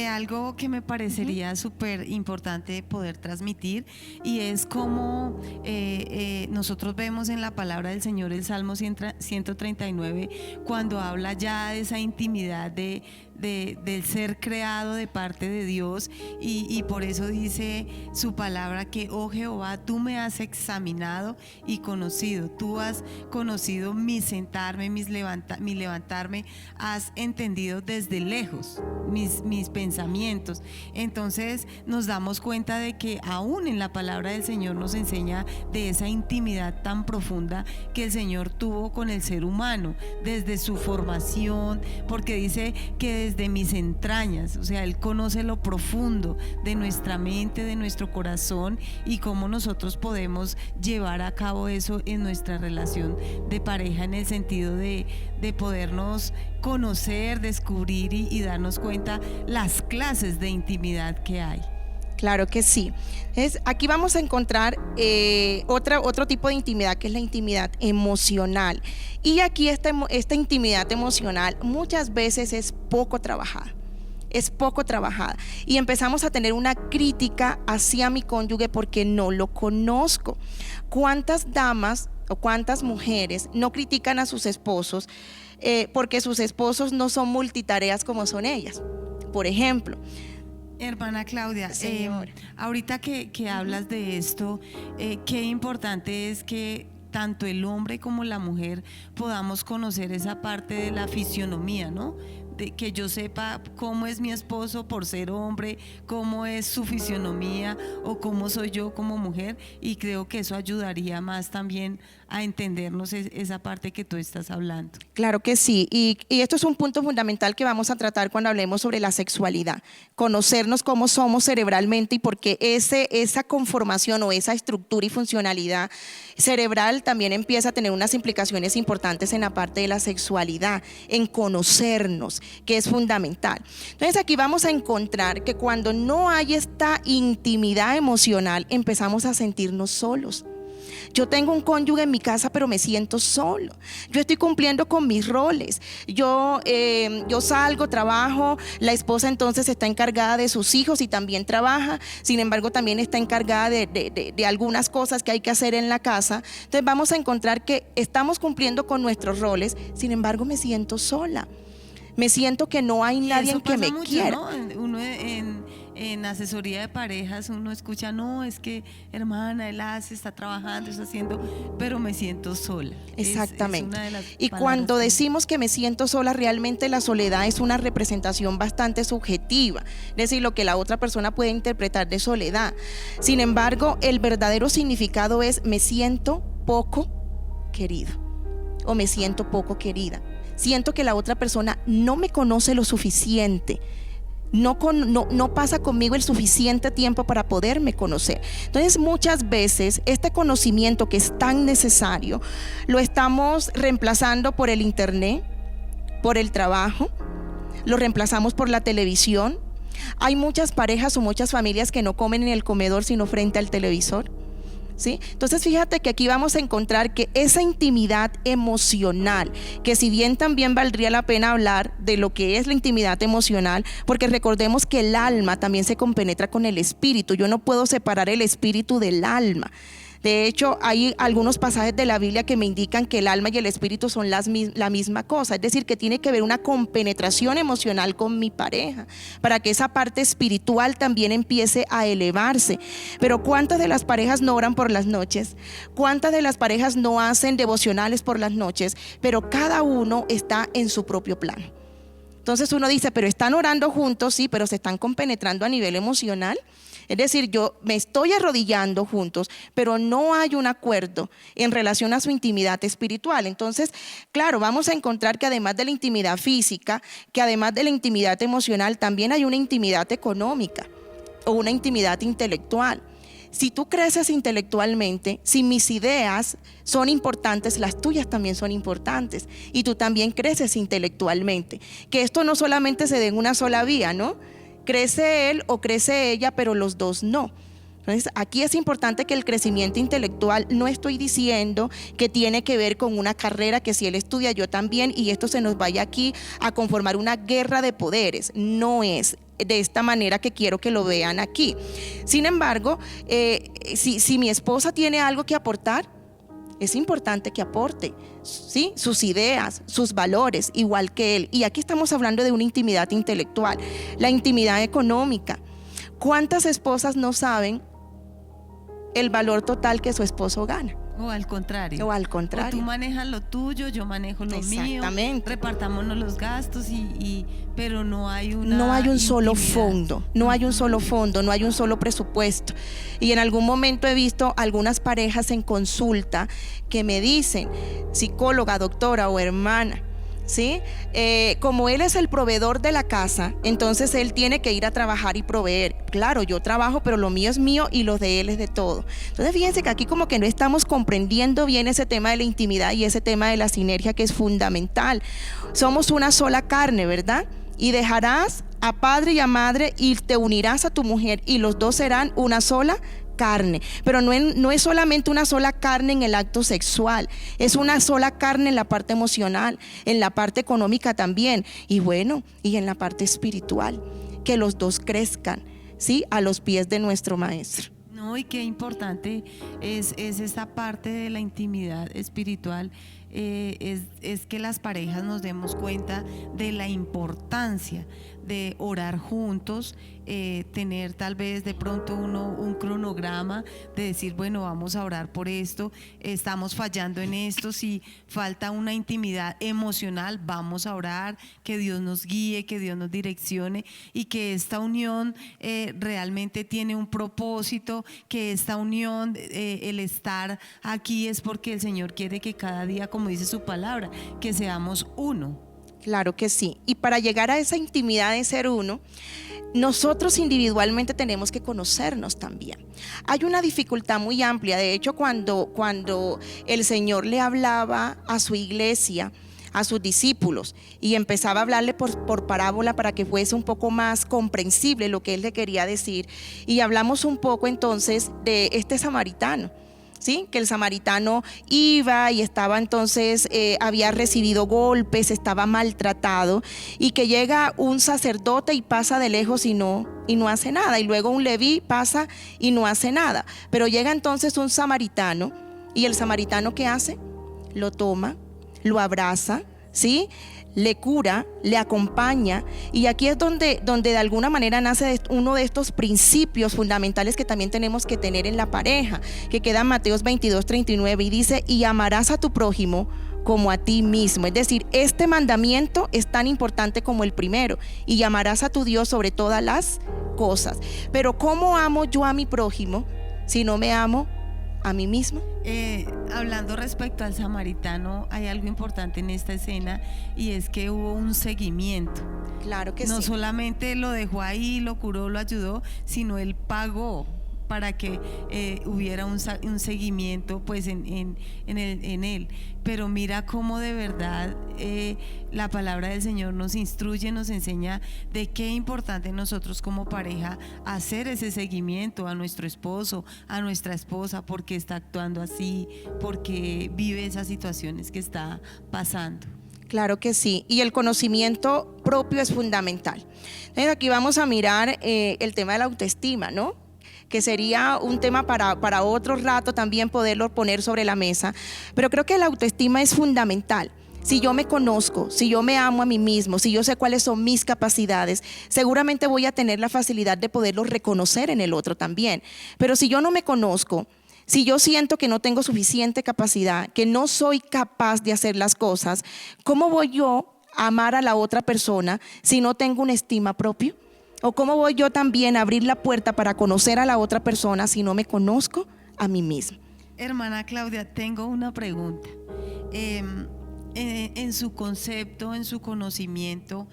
Algo que me parecería súper importante poder transmitir, y es como nosotros vemos en la palabra del Señor el Salmo 139, cuando habla ya de esa intimidad del ser creado de parte de Dios, y por eso dice su palabra que, oh Jehová, tú me has examinado y conocido, tú has conocido mi sentarme, mi levantarme, has entendido desde lejos mis pensamientos. Entonces nos damos cuenta de que aún en la palabra del Señor nos enseña de esa intimidad tan profunda que el Señor tuvo con el ser humano desde su formación, porque dice que desde mis entrañas, o sea, Él conoce lo profundo de nuestra mente, de nuestro corazón y cómo nosotros podemos llevar a cabo eso en nuestra relación de pareja, en el sentido de podernos conocer, descubrir y darnos cuenta las clases de intimidad que hay. Claro que sí. Aquí vamos a encontrar otro tipo de intimidad, que es la intimidad emocional. Y aquí esta intimidad emocional muchas veces es poco trabajada. Es poco trabajada. Y empezamos a tener una crítica hacia mi cónyuge porque no lo conozco. ¿Cuántas damas o cuántas mujeres no critican a sus esposos porque sus esposos no son multitareas como son ellas? Por ejemplo, hermana Claudia, ahorita que hablas de esto, qué importante es que tanto el hombre como la mujer podamos conocer esa parte de la fisionomía, ¿no? De que yo sepa cómo es mi esposo por ser hombre, cómo es su fisionomía o cómo soy yo como mujer, y creo que eso ayudaría más también a entendernos esa parte que tú estás hablando. Claro que sí, y esto es un punto fundamental que vamos a tratar cuando hablemos sobre la sexualidad, conocernos cómo somos cerebralmente, y porque esa conformación o esa estructura y funcionalidad cerebral también empieza a tener unas implicaciones importantes en la parte de la sexualidad, en conocernos, que es fundamental. Entonces aquí vamos a encontrar que cuando no hay esta intimidad emocional, empezamos a sentirnos solos. Yo tengo un cónyuge en mi casa, pero me siento solo. Yo estoy cumpliendo con mis roles. Yo salgo, trabajo, la esposa entonces está encargada de sus hijos y también trabaja. Sin embargo, también está encargada de algunas cosas que hay que hacer en la casa. Entonces vamos a encontrar que estamos cumpliendo con nuestros roles, sin embargo me siento sola. Me siento que no hay nadie que me quiera, ¿no? Uno en asesoría de parejas uno escucha, no, es que hermana, él está trabajando, está haciendo, pero me siento sola. Exactamente. Y cuando decimos que me siento sola, realmente la soledad es una representación bastante subjetiva, es decir, lo que la otra persona puede interpretar de soledad. Sin embargo, el verdadero significado es: me siento poco querido o me siento poco querida. Siento que la otra persona no me conoce lo suficiente, no pasa conmigo el suficiente tiempo para poderme conocer. Entonces muchas veces este conocimiento que es tan necesario lo estamos reemplazando por el internet, por el trabajo, lo reemplazamos por la televisión. Hay muchas parejas o muchas familias que no comen en el comedor sino frente al televisor. ¿Sí? Entonces fíjate que aquí vamos a encontrar que esa intimidad emocional, que si bien también valdría la pena hablar de lo que es la intimidad emocional, porque recordemos que el alma también se compenetra con el espíritu. Yo no puedo separar el espíritu del alma. De hecho, hay algunos pasajes de la Biblia que me indican que el alma y el espíritu son la misma cosa, es decir, que tiene que haber una compenetración emocional con mi pareja para que esa parte espiritual también empiece a elevarse. Pero ¿cuántas de las parejas no oran por las noches? ¿Cuántas de las parejas no hacen devocionales por las noches? Pero cada uno está en su propio plano. Entonces uno dice, pero están orando juntos, sí, pero se están compenetrando a nivel emocional. Es decir, yo me estoy arrodillando juntos, pero no hay un acuerdo en relación a su intimidad espiritual. Entonces, claro, vamos a encontrar que además de la intimidad física, que además de la intimidad emocional, también hay una intimidad económica o una intimidad intelectual. Si tú creces intelectualmente, si mis ideas son importantes, las tuyas también son importantes, y tú también creces intelectualmente. Que esto no solamente se dé en una sola vía, ¿no? Crece él o crece ella, pero los dos no. Entonces, aquí es importante que el crecimiento intelectual, no estoy diciendo que tiene que ver con una carrera que si él estudia, yo también, y esto se nos vaya aquí a conformar una guerra de poderes. No es de esta manera que quiero que lo vean aquí. Sin embargo, si mi esposa tiene algo que aportar, es importante que aporte, ¿sí?, sus ideas, sus valores, igual que él. Y aquí estamos hablando de una intimidad intelectual. La intimidad económica. ¿Cuántas esposas no saben el valor total que su esposo gana? O al contrario. O al contrario. O tú manejas lo tuyo, yo manejo lo mío. Repartámonos los gastos, pero no hay una No hay un intimidad. solo fondo, no hay un solo fondo, no hay un solo presupuesto. Y en algún momento he visto algunas parejas en consulta que me dicen, psicóloga, doctora o hermana, ¿sí? Como él es el proveedor de la casa, entonces él tiene que ir a trabajar y proveer. Claro, yo trabajo, pero lo mío es mío y lo de él es de todo. Entonces fíjense que aquí como que no estamos comprendiendo bien ese tema de la intimidad y ese tema de la sinergia, que es fundamental. Somos una sola carne, ¿verdad? Y dejarás a padre y a madre y te unirás a tu mujer y los dos serán una sola carne. Pero no es solamente una sola carne en el acto sexual, es una sola carne en la parte emocional, en la parte económica también, y bueno, y en la parte espiritual, que los dos crezcan, ¿sí? A los pies de nuestro Maestro. No, y qué importante es esta parte de la intimidad espiritual, es que las parejas nos demos cuenta de la importancia de orar juntos, tener tal vez de pronto un cronograma de decir, bueno, vamos a orar por esto, estamos fallando en esto, si falta una intimidad emocional, vamos a orar, que Dios nos guíe, que Dios nos direccione, y que esta unión realmente tiene un propósito, que esta unión, el estar aquí es porque el Señor quiere que cada día, como dice su palabra, que seamos uno. Claro que sí. Y para llegar a esa intimidad de ser uno, nosotros individualmente tenemos que conocernos también. Hay una dificultad muy amplia. De hecho, cuando el Señor le hablaba a su iglesia, a sus discípulos, y empezaba a hablarle por parábola para que fuese un poco más comprensible lo que él le quería decir, y hablamos un poco entonces de este samaritano, ¿sí? Que el samaritano iba y estaba entonces, había recibido golpes, estaba maltratado, y que llega un sacerdote y pasa de lejos y no hace nada, y luego un leví pasa y no hace nada, pero llega entonces un samaritano, y el samaritano, ¿qué hace? Lo toma, lo abraza, ¿sí? Le cura, le acompaña, y aquí es donde de alguna manera nace uno de estos principios fundamentales que también tenemos que tener en la pareja, que queda en Mateos 22:39, y dice: y amarás a tu prójimo como a ti mismo. Es decir, este mandamiento es tan importante como el primero: y amarás a tu Dios sobre todas las cosas. Pero ¿cómo amo yo a mi prójimo si no me amo a mí mismo? Hablando respecto al samaritano, hay algo importante en esta escena, y es que hubo un seguimiento. Claro que sí. No solamente lo dejó ahí, lo curó, lo ayudó, sino él pagó para que hubiera un seguimiento pues en él. Pero mira cómo de verdad la palabra del Señor nos instruye, nos enseña de qué importante nosotros como pareja hacer ese seguimiento a nuestro esposo, a nuestra esposa, porque está actuando así, porque vive esas situaciones que está pasando. Claro que sí, y el conocimiento propio es fundamental. Entonces aquí vamos a mirar el tema de la autoestima, ¿no? Que sería un tema para otro rato también poderlo poner sobre la mesa, pero creo que la autoestima es fundamental. Si yo me conozco, si yo me amo a mí mismo, si yo sé cuáles son mis capacidades, seguramente voy a tener la facilidad de poderlo reconocer en el otro también. Pero si yo no me conozco, si yo siento que no tengo suficiente capacidad, que no soy capaz de hacer las cosas, ¿cómo voy yo a amar a la otra persona si no tengo una estima propia? ¿O cómo voy yo también a abrir la puerta para conocer a la otra persona si no me conozco a mí misma? Hermana Claudia, tengo una pregunta. En su concepto, en su conocimiento,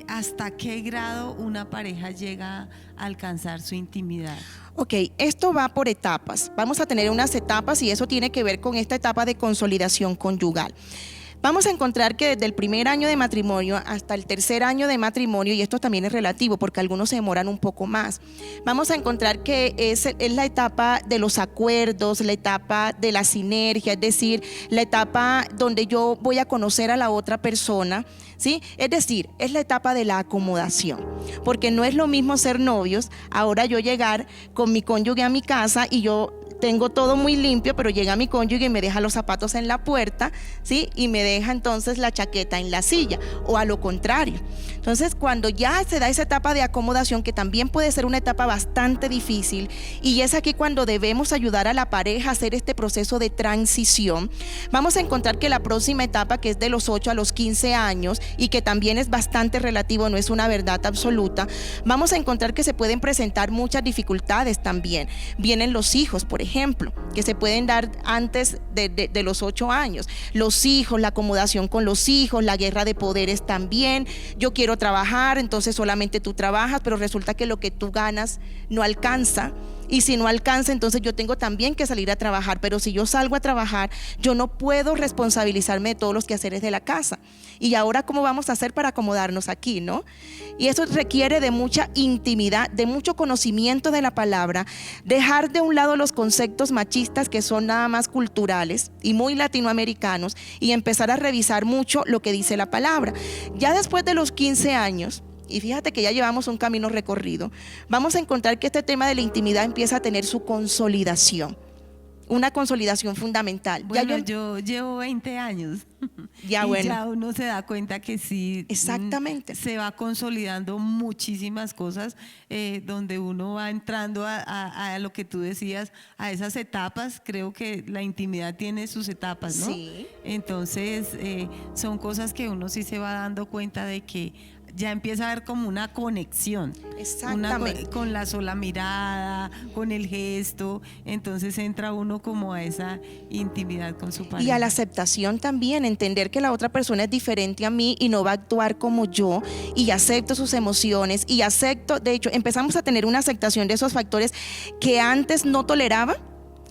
¿hasta qué grado una pareja llega a alcanzar su intimidad? Ok, esto va por etapas. Vamos a tener unas etapas, y eso tiene que ver con esta etapa de consolidación conyugal. Vamos a encontrar que desde el primer año de matrimonio hasta el tercer año de matrimonio, y esto también es relativo porque algunos se demoran un poco más, vamos a encontrar que es la etapa de los acuerdos, la etapa de la sinergia, es decir, la etapa donde yo voy a conocer a la otra persona, ¿sí? Es decir, es la etapa de la acomodación, porque no es lo mismo ser novios, ahora yo llegar con mi cónyuge a mi casa y yo tengo todo muy limpio, pero llega mi cónyuge y me deja los zapatos en la puerta, ¿sí? Y me deja entonces la chaqueta en la silla, o a lo contrario. Entonces, cuando ya se da esa etapa de acomodación, que también puede ser una etapa bastante difícil, y es aquí cuando debemos ayudar a la pareja a hacer este proceso de transición, vamos a encontrar que la próxima etapa, que es de los 8 a los 15 años, y que también es bastante relativo, no es una verdad absoluta, vamos a encontrar que se pueden presentar muchas dificultades también. Vienen los hijos, por ejemplo. ejemplo, que se pueden dar antes de los 8 años. Los hijos, la acomodación con los hijos, la guerra de poderes también. Yo quiero trabajar, entonces solamente tú trabajas, pero resulta que lo que tú ganas no alcanza. Y si no alcanza, entonces yo tengo también que salir a trabajar. Pero si yo salgo a trabajar, yo no puedo responsabilizarme de todos los quehaceres de la casa. Y ahora, ¿cómo vamos a hacer para acomodarnos aquí, no? Y eso requiere de mucha intimidad, de mucho conocimiento de la palabra, dejar de un lado los conceptos machistas que son nada más culturales y muy latinoamericanos, y empezar a revisar mucho lo que dice la palabra. Ya después de los 15 años, y fíjate que ya llevamos un camino recorrido, vamos a encontrar que este tema de la intimidad empieza a tener su consolidación, una consolidación fundamental. Bueno, yo llevo 20 años ya, y bueno, ya uno se da cuenta que sí, exactamente, se va consolidando muchísimas cosas, donde uno va entrando a lo que tú decías, a esas etapas. Creo que la intimidad tiene sus etapas, ¿no? Sí. Entonces son cosas que uno sí se va dando cuenta de que ya empieza a haber como una conexión. Exactamente. Con la sola mirada, con el gesto. Entonces entra uno como a esa intimidad con su pareja. Y a la aceptación también, entender que la otra persona es diferente a mí y no va a actuar como yo, y acepto sus emociones y acepto, de hecho, empezamos a tener una aceptación de esos factores que antes no toleraba,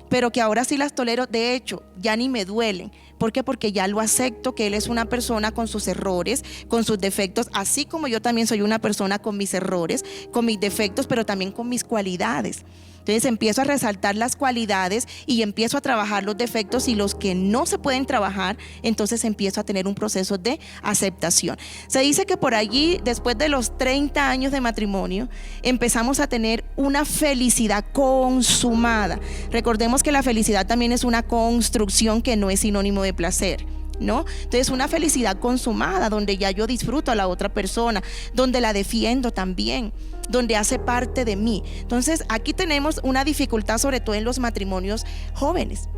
pero que ahora sí las tolero. De hecho, ya ni me duelen. ¿Por qué? Porque ya lo acepto, que él es una persona con sus errores, con sus defectos, así como yo también soy una persona con mis errores, con mis defectos, pero también con mis cualidades. Entonces empiezo a resaltar las cualidades y empiezo a trabajar los defectos, y los que no se pueden trabajar, entonces empiezo a tener un proceso de aceptación. Se dice que por allí, después de los 30 años de matrimonio, empezamos a tener una felicidad consumada. Recordemos que la felicidad también es una construcción, que no es sinónimo de placer, ¿no? Entonces, una felicidad consumada, donde ya yo disfruto a la otra persona, donde la defiendo también, donde hace parte de mí. Entonces, aquí tenemos una dificultad, sobre todo en los matrimonios jóvenes,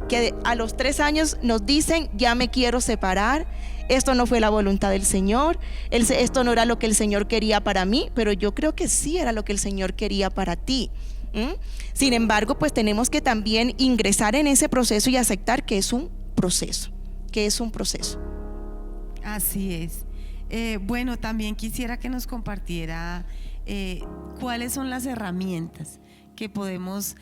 que a los 3 años nos dicen: ya me quiero separar, esto no fue la voluntad del Señor, esto no era lo que el Señor quería para mí, pero yo creo que sí era lo que el Señor quería para ti. Sin embargo, pues tenemos que también ingresar en ese proceso y aceptar que es un proceso, Así es. Bueno, también quisiera que nos compartiera cuáles son las herramientas que podemos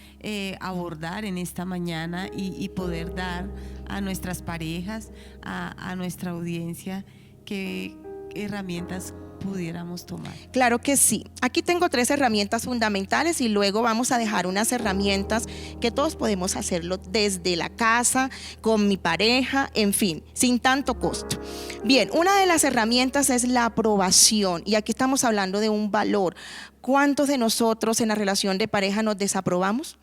abordar en esta mañana y poder dar a nuestras parejas, a nuestra audiencia. ¿Qué herramientas pudiéramos tomar? Claro que sí. Aquí tengo 3 herramientas fundamentales, y luego vamos a dejar unas herramientas que todos podemos hacerlo desde la casa, con mi pareja, en fin, sin tanto costo. Bien, una de las herramientas es la aprobación, y aquí estamos hablando de un valor. ¿Cuántos de nosotros en la relación de pareja nos desaprobamos?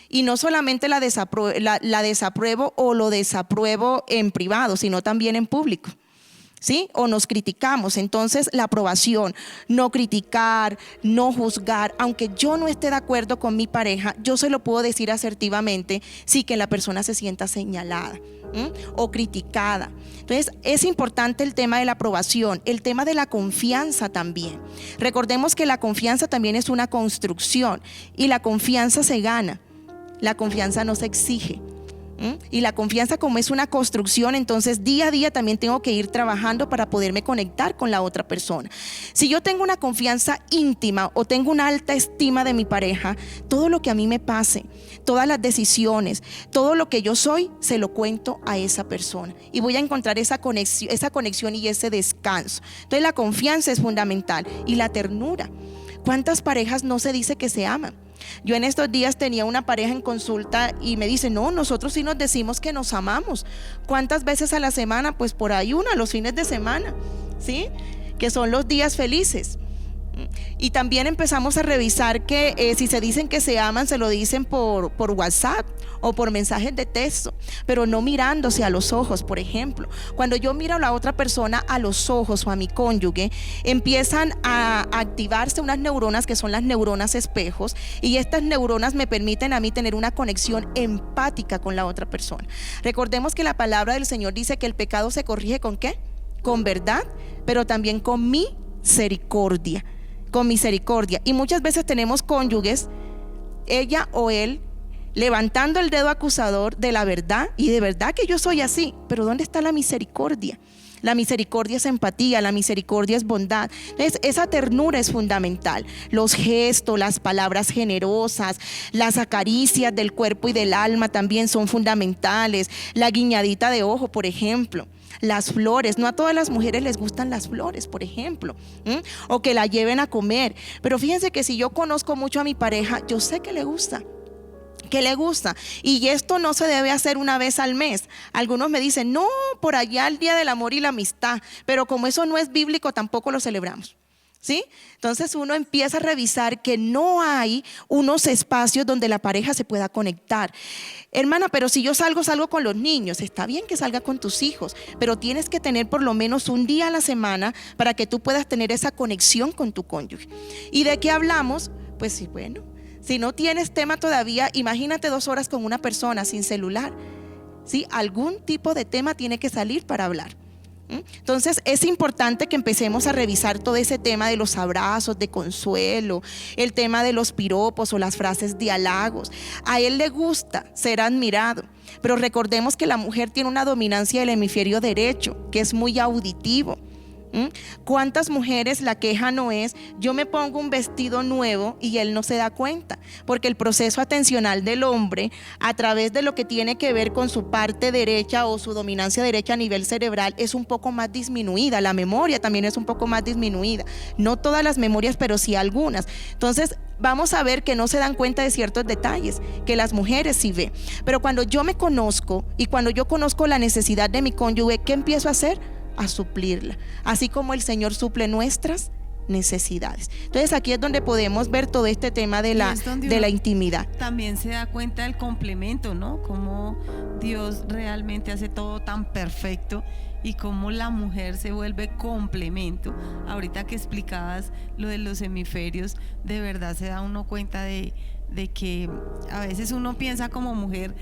Y no solamente la desapruebo o lo desapruebo en privado, sino también en público, ¿sí? O nos criticamos. Entonces, la aprobación, no criticar, no juzgar, aunque yo no esté de acuerdo con mi pareja, yo se lo puedo decir asertivamente, sí, que la persona se sienta señalada o criticada. Entonces, es importante el tema de la aprobación, el tema de la confianza también. Recordemos que la confianza también es una construcción, y la confianza se gana, la confianza no se exige. Y la confianza, como es una construcción, entonces día a día también tengo que ir trabajando para poderme conectar con la otra persona. Si yo tengo una confianza íntima o tengo una alta estima de mi pareja, todo lo que a mí me pase, todas las decisiones, todo lo que yo soy, se lo cuento a esa persona, y voy a encontrar esa conexión y ese descanso. Entonces, la confianza es fundamental, y la ternura. ¿Cuántas parejas no se dice que se aman? Yo en estos días tenía una pareja en consulta y me dice: no, nosotros sí nos decimos que nos amamos. ¿Cuántas veces a la semana? Pues por ahí los fines de semana, ¿sí? Que son los días felices. Y también empezamos a revisar que si se dicen que se aman, se lo dicen por WhatsApp o por mensajes de texto, pero no mirándose a los ojos. Por ejemplo, cuando yo miro a la otra persona a los ojos, o a mi cónyuge, empiezan a activarse unas neuronas que son las neuronas espejos, y estas neuronas me permiten a mí tener una conexión empática con la otra persona. Recordemos que la palabra del Señor dice que el pecado se corrige ¿con qué? Con verdad, pero también con misericordia. Con misericordia. Y muchas veces tenemos cónyuges, ella o él, levantando el dedo acusador de la verdad, y de verdad que yo soy así, pero ¿dónde está la misericordia? La misericordia es empatía, la misericordia es bondad. Entonces, esa ternura es fundamental. Los gestos, las palabras generosas, las acaricias del cuerpo y del alma también son fundamentales. La guiñadita de ojo, por ejemplo. Las flores, no a todas las mujeres les gustan las flores, por ejemplo, o que la lleven a comer. Pero fíjense que si yo conozco mucho a mi pareja, yo sé que le gusta. Y esto no se debe hacer una vez al mes. Algunos me dicen, no, por allá el Día del Amor y la Amistad, pero como eso no es bíblico, tampoco lo celebramos, ¿sí? Entonces uno empieza a revisar que no hay unos espacios donde la pareja se pueda conectar. Hermana, pero si yo salgo con los niños. Está bien que salga con tus hijos, pero tienes que tener por lo menos un día a la semana para que tú puedas tener esa conexión con tu cónyuge. ¿Y de qué hablamos? Pues sí, bueno, si no tienes tema todavía, imagínate 2 horas con una persona sin celular, ¿sí? Algún tipo de tema tiene que salir para hablar. Entonces es importante que empecemos a revisar todo ese tema de los abrazos de consuelo, el tema de los piropos o las frases de halagos. A él le gusta ser admirado, pero recordemos que la mujer tiene una dominancia del hemisferio derecho, que es muy auditivo. ¿Cuántas mujeres la queja no es: yo me pongo un vestido nuevo y él no se da cuenta? Porque el proceso atencional del hombre, a través de lo que tiene que ver con su parte derecha o su dominancia derecha a nivel cerebral, es un poco más disminuida. La memoria también es un poco más disminuida. No todas las memorias, pero sí algunas. Entonces vamos a ver que no se dan cuenta de ciertos detalles que las mujeres sí ven. Pero cuando yo me conozco y cuando yo conozco la necesidad de mi cónyuge, ¿qué empiezo a hacer? A suplirla, así como el Señor suple nuestras necesidades. Entonces aquí es donde podemos ver todo este tema de la intimidad. También se da cuenta del complemento, ¿no? Cómo Dios realmente hace todo tan perfecto y cómo la mujer se vuelve complemento. Ahorita que explicabas lo de los hemisferios, de verdad se da uno cuenta de que a veces uno piensa como mujer,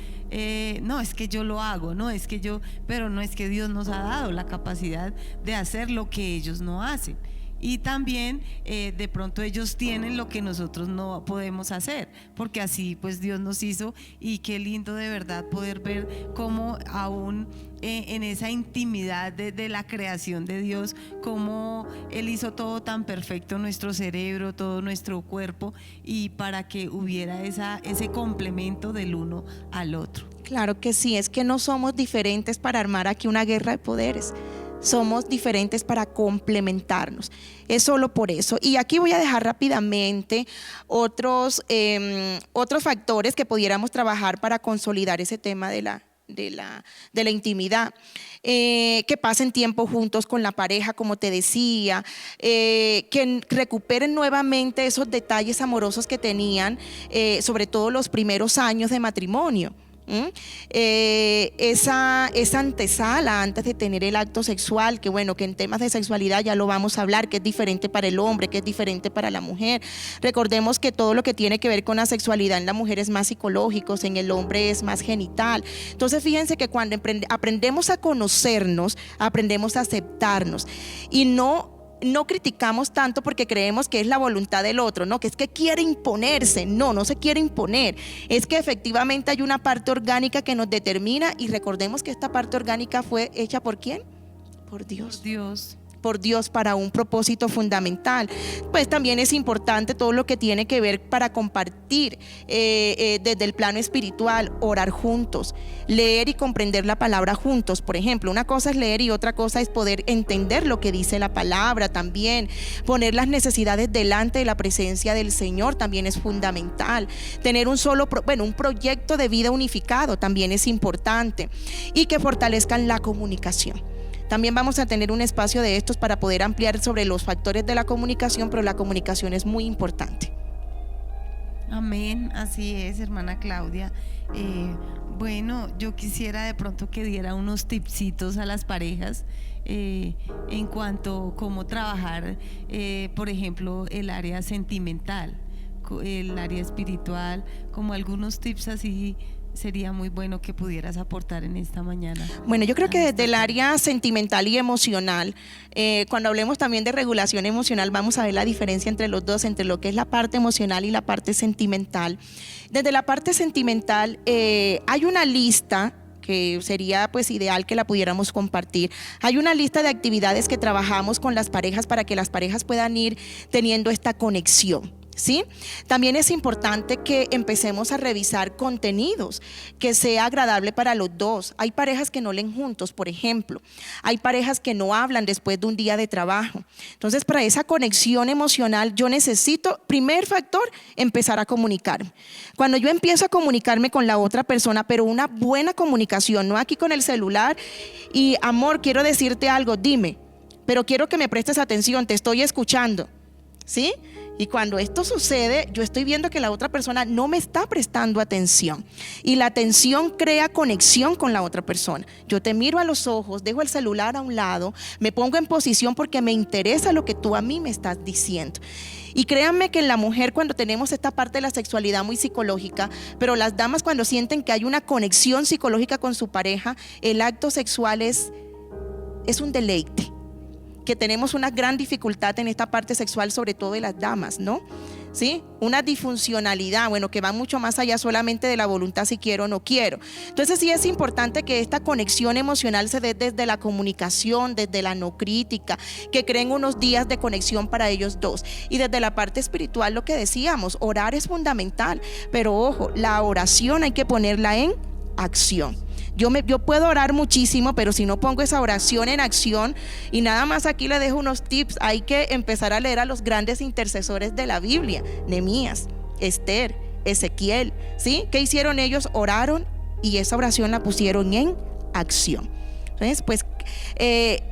no, es que yo lo hago, no, es que yo, pero no, es que Dios nos ha dado la capacidad de hacer lo que ellos no hacen. Y también de pronto ellos tienen lo que nosotros no podemos hacer, porque así pues Dios nos hizo. Y qué lindo de verdad poder ver cómo aún en esa intimidad de la creación de Dios, cómo Él hizo todo tan perfecto, nuestro cerebro, todo nuestro cuerpo, y para que hubiera ese complemento del uno al otro. Claro que sí, es que no somos diferentes para armar aquí una guerra de poderes. Somos diferentes para complementarnos. Es solo por eso. Y aquí voy a dejar rápidamente otros factores que pudiéramos trabajar para consolidar ese tema de la intimidad. Que pasen tiempo juntos con la pareja, como te decía, que recuperen nuevamente esos detalles amorosos que tenían, sobre todo los primeros años de matrimonio. Esa antesala antes de tener el acto sexual, que bueno, que en temas de sexualidad ya lo vamos a hablar, que es diferente para el hombre, que es diferente para la mujer. Recordemos que todo lo que tiene que ver con la sexualidad en la mujer es más psicológico, en el hombre es más genital. Entonces fíjense que cuando aprendemos a conocernos, aprendemos a aceptarnos y no criticamos tanto porque creemos que es la voluntad del otro, no, que es que quiere imponerse. No se quiere imponer, es que efectivamente hay una parte orgánica que nos determina, y recordemos que esta parte orgánica fue hecha ¿por quién? Por Dios. Por Dios para un propósito fundamental. Pues también es importante todo lo que tiene que ver para compartir desde el plano espiritual, orar juntos, leer y comprender la palabra juntos. Por ejemplo, una cosa es leer y otra cosa es poder entender lo que dice la palabra. También poner las necesidades delante de la presencia del Señor también es fundamental. Tener un proyecto de vida unificado también es importante, y que fortalezcan la comunicación. También vamos a tener un espacio de estos para poder ampliar sobre los factores de la comunicación, pero la comunicación es muy importante. Amén, así es, hermana Claudia. Bueno, yo quisiera de pronto que diera unos tipsitos a las parejas en cuanto a cómo trabajar, por ejemplo, el área sentimental, el área espiritual, como algunos tips así sería muy bueno que pudieras aportar en esta mañana? Bueno, yo creo que desde el área sentimental y emocional, cuando hablemos también de regulación emocional, vamos a ver la diferencia entre los dos, entre lo que es la parte emocional y la parte sentimental. Desde la parte sentimental hay una lista que sería pues ideal que la pudiéramos compartir. Hay una lista de actividades que trabajamos con las parejas para que las parejas puedan ir teniendo esta conexión, ¿sí? También es importante que empecemos a revisar contenidos que sea agradable para los dos. Hay parejas que no leen juntos, por ejemplo. Hay parejas que no hablan después de un día de trabajo. Entonces, para esa conexión emocional, yo necesito, primer factor, empezar a comunicarme. Cuando yo empiezo a comunicarme con la otra persona, pero una buena comunicación, no aquí con el celular y amor, quiero decirte algo, dime, pero quiero que me prestes atención, te estoy escuchando, ¿sí? Y cuando esto sucede, yo estoy viendo que la otra persona no me está prestando atención. Y la atención crea conexión con la otra persona. Yo te miro a los ojos, dejo el celular a un lado, me pongo en posición porque me interesa lo que tú a mí me estás diciendo. Y créanme que en la mujer, cuando tenemos esta parte de la sexualidad muy psicológica, pero las damas cuando sienten que hay una conexión psicológica con su pareja, el acto sexual es un deleite. Que tenemos una gran dificultad en esta parte sexual, sobre todo de las damas, ¿no? ¿Sí? Una disfuncionalidad, bueno, que va mucho más allá solamente de la voluntad si quiero o no quiero. Entonces sí es importante que esta conexión emocional se dé desde la comunicación, desde la no crítica, que creen unos días de conexión para ellos dos. Y desde la parte espiritual, lo que decíamos, orar es fundamental, pero ojo, la oración hay que ponerla en acción. Yo puedo orar muchísimo, pero si no pongo esa oración en acción, y nada más aquí le dejo unos tips, hay que empezar a leer a los grandes intercesores de la Biblia, Nehemías, Esther, Ezequiel, ¿sí? ¿Qué hicieron ellos? Oraron y esa oración la pusieron en acción. Entonces, pues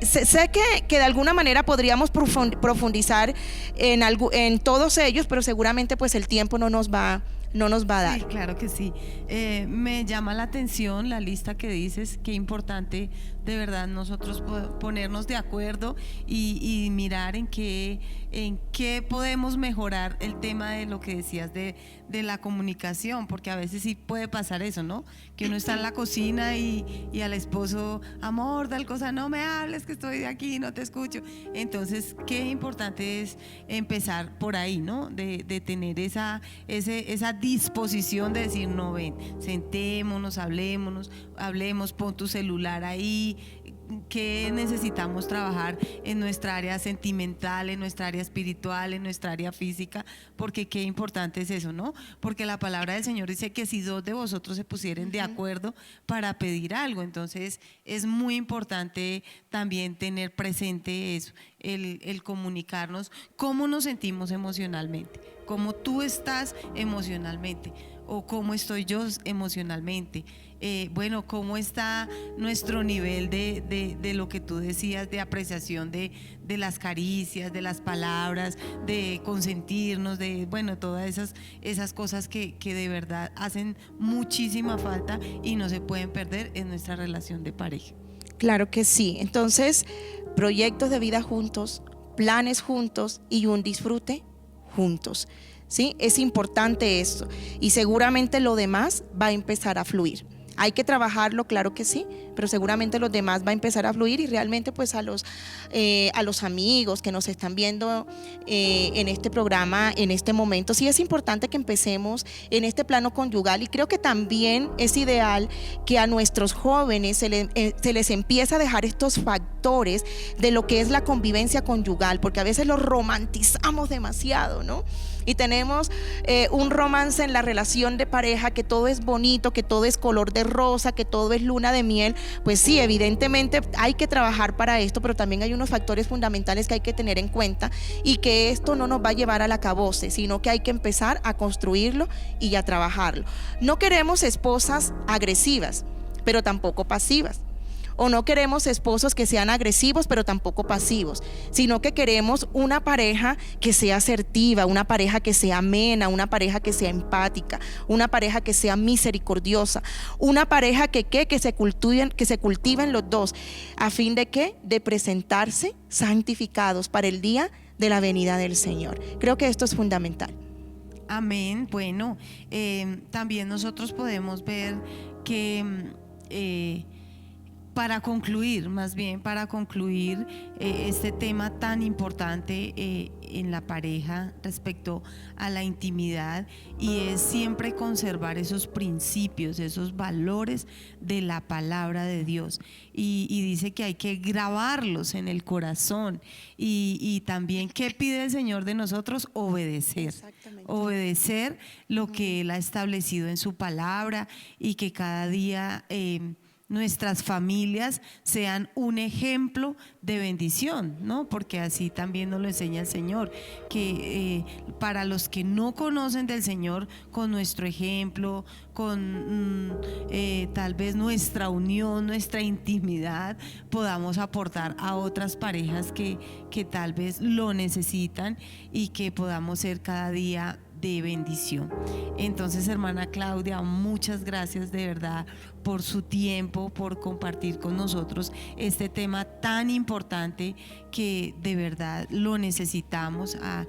sé que de alguna manera podríamos profundizar en todos ellos, pero seguramente pues el tiempo no nos va a dar. Sí, claro que sí. Me llama la atención la lista que dices, qué importante de verdad nosotros ponernos de acuerdo y mirar en qué podemos mejorar el tema de lo que decías de la comunicación, porque a veces sí puede pasar eso, ¿no? Que uno está en la cocina y al esposo, amor, tal cosa, no me hables que estoy de aquí, no te escucho. Entonces, qué importante es empezar por ahí, ¿no? De tener esa disposición de decir, no, ven, sentémonos, hablemos, pon tu celular ahí. ¿Qué necesitamos trabajar en nuestra área sentimental, en nuestra área espiritual, en nuestra área física? Porque qué importante es eso, ¿no? Porque la palabra del Señor dice que si dos de vosotros se pusieren de acuerdo para pedir algo, entonces es muy importante también tener presente eso, el comunicarnos cómo nos sentimos emocionalmente, cómo tú estás emocionalmente o cómo estoy yo emocionalmente. Bueno, cómo está nuestro nivel de lo que tú decías, de apreciación de las caricias, de las palabras, de consentirnos, de bueno, todas esas cosas que de verdad hacen muchísima falta y no se pueden perder en nuestra relación de pareja. Claro que sí. Entonces, proyectos de vida juntos, planes juntos y un disfrute juntos. ¿Sí? Es importante esto y seguramente lo demás va a empezar a fluir. Hay que trabajarlo, claro que sí, pero seguramente los demás va a empezar a fluir y realmente pues a los amigos que nos están viendo en este programa, en este momento, sí es importante que empecemos en este plano conyugal y creo que también es ideal que a nuestros jóvenes se les empiece a dejar estos factores de lo que es la convivencia conyugal, porque a veces lo romantizamos demasiado, ¿no? Y tenemos un romance en la relación de pareja, que todo es bonito, que todo es color de rosa, que todo es luna de miel. Pues sí, evidentemente hay que trabajar para esto, pero también hay unos factores fundamentales que hay que tener en cuenta y que esto no nos va a llevar al acabose, sino que hay que empezar a construirlo y a trabajarlo. No queremos esposas agresivas, pero tampoco pasivas. O no queremos esposos que sean agresivos, pero tampoco pasivos, sino que queremos una pareja que sea asertiva, una pareja que sea amena, una pareja que sea empática, una pareja que sea misericordiosa, una pareja que se cultiven los dos, a fin de ¿qué? De presentarse santificados para el día de la venida del Señor. Creo que esto es fundamental. Amén. Bueno, también nosotros podemos ver que para concluir este tema tan importante en la pareja respecto a la intimidad, y es siempre conservar esos principios, esos valores de la palabra de Dios, y dice que hay que grabarlos en el corazón, y también ¿qué pide el Señor de nosotros? Obedecer lo que Él ha establecido en su palabra, y que cada día nuestras familias sean un ejemplo de bendición, ¿no? Porque así también nos lo enseña el Señor, que para los que no conocen del Señor, con nuestro ejemplo, con tal vez nuestra unión, nuestra intimidad, podamos aportar a otras parejas que tal vez lo necesitan, y que podamos ser cada día de bendición. Entonces, hermana Claudia, muchas gracias de verdad por su tiempo, por compartir con nosotros este tema tan importante que de verdad lo necesitamos, a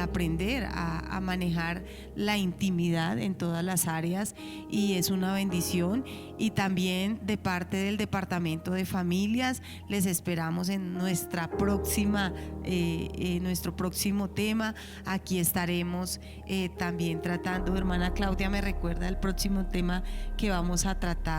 aprender a manejar la intimidad en todas las áreas, y es una bendición. Y también de parte del Departamento de Familias les esperamos en nuestro próximo tema. Aquí estaremos también tratando. Hermana Claudia, me recuerda el próximo tema que vamos a tratar.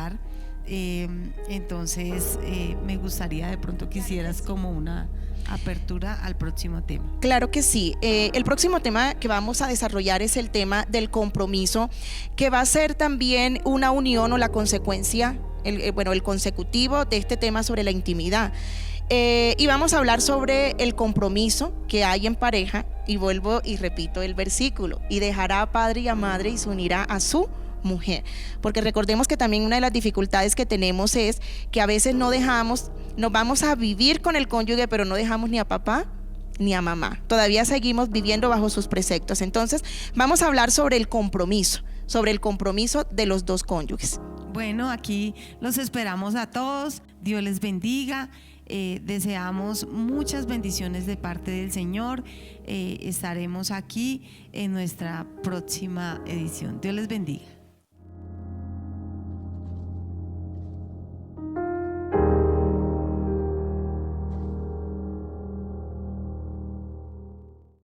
Entonces me gustaría de pronto que hicieras como una apertura al próximo tema. Claro que sí. El próximo tema que vamos a desarrollar es el tema del compromiso, que va a ser también una unión o la consecuencia, el consecutivo de este tema sobre la intimidad. Y vamos a hablar sobre el compromiso que hay en pareja, y vuelvo y repito el versículo: y dejará a padre y a madre y se unirá a su mujer. Porque recordemos que también una de las dificultades que tenemos es que a veces nos vamos a vivir con el cónyuge, pero no dejamos ni a papá ni a mamá. Todavía seguimos viviendo bajo sus preceptos. Entonces vamos a hablar sobre el compromiso de los dos cónyuges. Bueno, aquí los esperamos a todos. Dios les bendiga. Deseamos muchas bendiciones de parte del Señor. Estaremos aquí en nuestra próxima edición. Dios les bendiga.